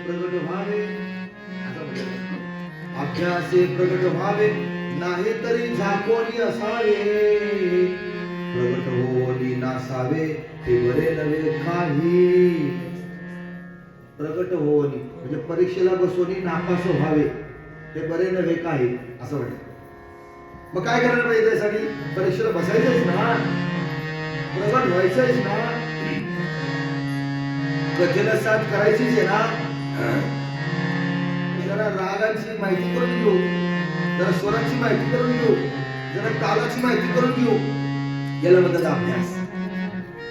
प्रगट व्हावे, अभ्यासे प्रगट व्हावे, नाही तरी झाकोनी असावे, प्रगट होनी नासावे, ते बरे नव्हे काही. प्रगट होनी म्हणजे परीक्षेला बसवणी नापास व्हावे, ते बरे नव्हे काही असं वाटतं. मग काय करायला पाहिजे त्यासाठी? परीक्षेला बसायचंच ना, प्रगट व्हायचंच ना, कथेला साथ करायचीच आहे ना. जरा रागांची माहिती करून घेऊ, जरा स्वरांची माहिती करून घेऊ, जरा कालाची माहिती करून घेऊ. याला म्हणतात अभ्यास,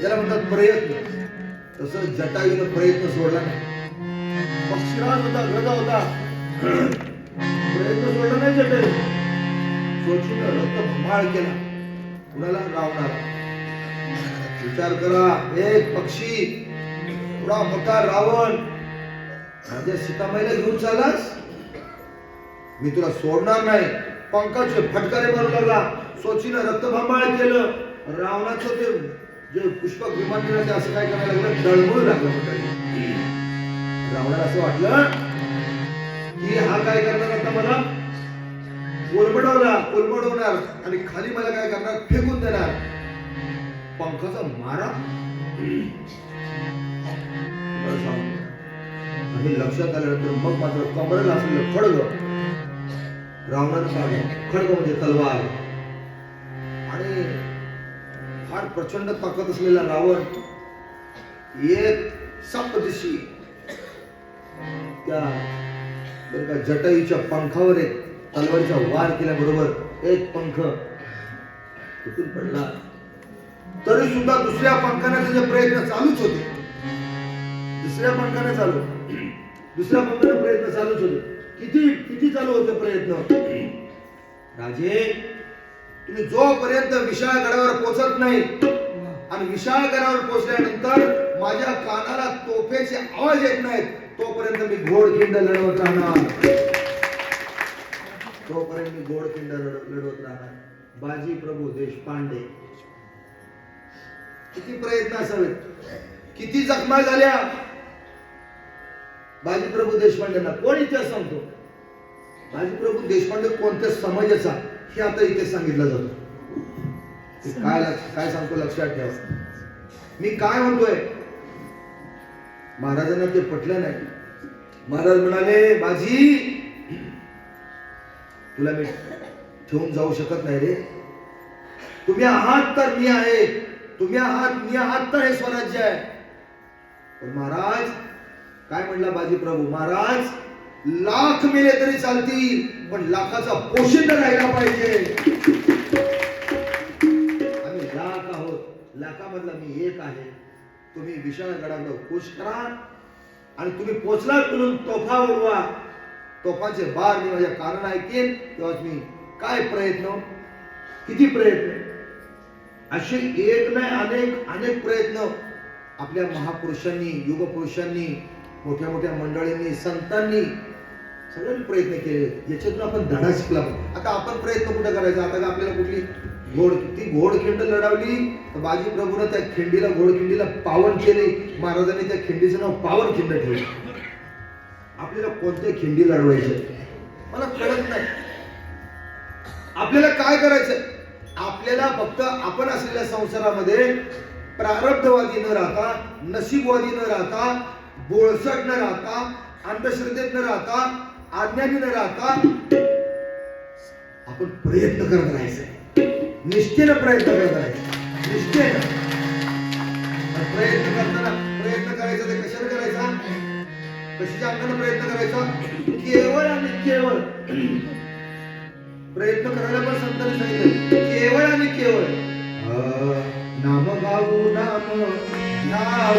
याला म्हणतात प्रयत्न. तसं जटायूने प्रयत्न सोडला नाही. पक्षीराज होता, गदा होता, प्रयत्न सोडला नाही जटायू. सोचून रक्त भमाळ केला. कुणाला? रावणाला. विचार करा, एक पक्षी एवढा मोठा रावण माझ्या सीतामाईला घेऊन चाललास, मी तुला सोडणार नाही. पंखाचे फटकारे मारू लागला, सोचीनं रक्तभांबाळ केलं. रावणाचं ते जे पुष्पक विमान दिलं ते असं काय करायला लागलं, डळमळू लागलं. रावणाला असं वाटलं की हा काय करणार आता, मला कोलमडवणार आणि खाली मला काय करणार, फेकून देणार. पंखाचा मारा आणि लक्षात आल्यानंतर मग मात्र कमरेला असलेलं खडग रावणानं काढलं. खडग म्हणजे तलवार. आणि फार प्रचंड ताकद असलेला रावण एक सप्तदिशी त्या जटायूच्या पंखावर एक तलवारीचा वार केल्याबरोबर एक पंख तुटून पडला. तरी सुद्धा दुसऱ्या पंखाने त्याचे प्रयत्न चालूच होते. दुसऱ्या पंखाने प्रयत्न चालूच होते. किती चालू होते प्रयत्न? राजे, तुम्ही जोपर्यंत विशाळ गडावर पोहोचत नाही आणि विशाळ गडावर पोहोचल्यानंतर माझ्या कानाला तोफेचे आवाज येत नाहीत, तोपर्यंत मी घोडखिंड लढवत राहणार. तोपर्यंत मी घोडखिंड लढवत राहणार. बाजी प्रभू देशपांडे. किती प्रयत्न असावेत, किती जखमा झाल्या बाजीप्रभू देशपांडेंना. कोण इतिहास सांगतो? बाजीप्रभू देशपांडे कोणत्या समाजाचा हे आता इथे सांगितलं जातं. काय सांगतो लक्षात ठेवा. मी काय म्हणतोय, महाराजांना ते पटलं नाही. महाराज म्हणाले, बाजी तुला मी ठेवून जाऊ शकत नाही रे. तुम्ही आहात तर मी आहे, तुम्ही आहात मी आहात तर हे स्वराज्य आहे. पण महाराज काय म्हणला बाजी प्रभू, महाराज लाख मेले तरी चालतील, पण लाखाचा पोशिंदा राहिला पाहिजे. आम्ही लाख आहोत, लाखामधला मी एक आहे. तुम्ही विशाळ गडाकडे खुश करा आणि तुम्ही पोचलात म्हणून तोफा उडवा. तोफाचे बार मी माझ्या कानाने ऐकेन तेव्हा मी काय प्रयत्न, किती प्रयत्न, असे एक नाही अनेक प्रयत्न आपल्या महापुरुषांनी, युगपुरुषांनी, मोठ्या मोठ्या मंडळींनी, संतांनी सगळ्यांनी प्रयत्न केले. याच्यातून आपण धडा शिकला. आता आपण प्रयत्न कुठे करायचा? आता आपल्याला कुठली घोडखिंड लढवली तर बाजी प्रभूने त्या खिंडीला, घोडखिंडीला पावन केले. महाराजांनी त्या खिंडीचं नाव पावनखिंड ठेवलं. आपल्याला कोणत्या खिंडी लढवायचे मला कळत नाही. आपल्याला काय करायचंय? आपल्याला फक्त आपण असलेल्या संसारामध्ये प्रारब्धवादी न राहता, नशीबवादी न राहता, बोळसट न राहता, अंधश्रद्धेत न राहता, अज्ञानी न राहता आपण प्रयत्न करत राहायचंय. निष्ठेनं प्रयत्न करत राहायचं. निष्ठेनं प्रयत्न करताना प्रयत्न करायचा ते कशाने करायचा? कशाच्या अंगाने प्रयत्न करायचा? केवळ आणि केवळ प्रयत्न करायला पण संतांनी सांगितलं, केवळ आणि केवळ नाम गाऊ, नाम नाम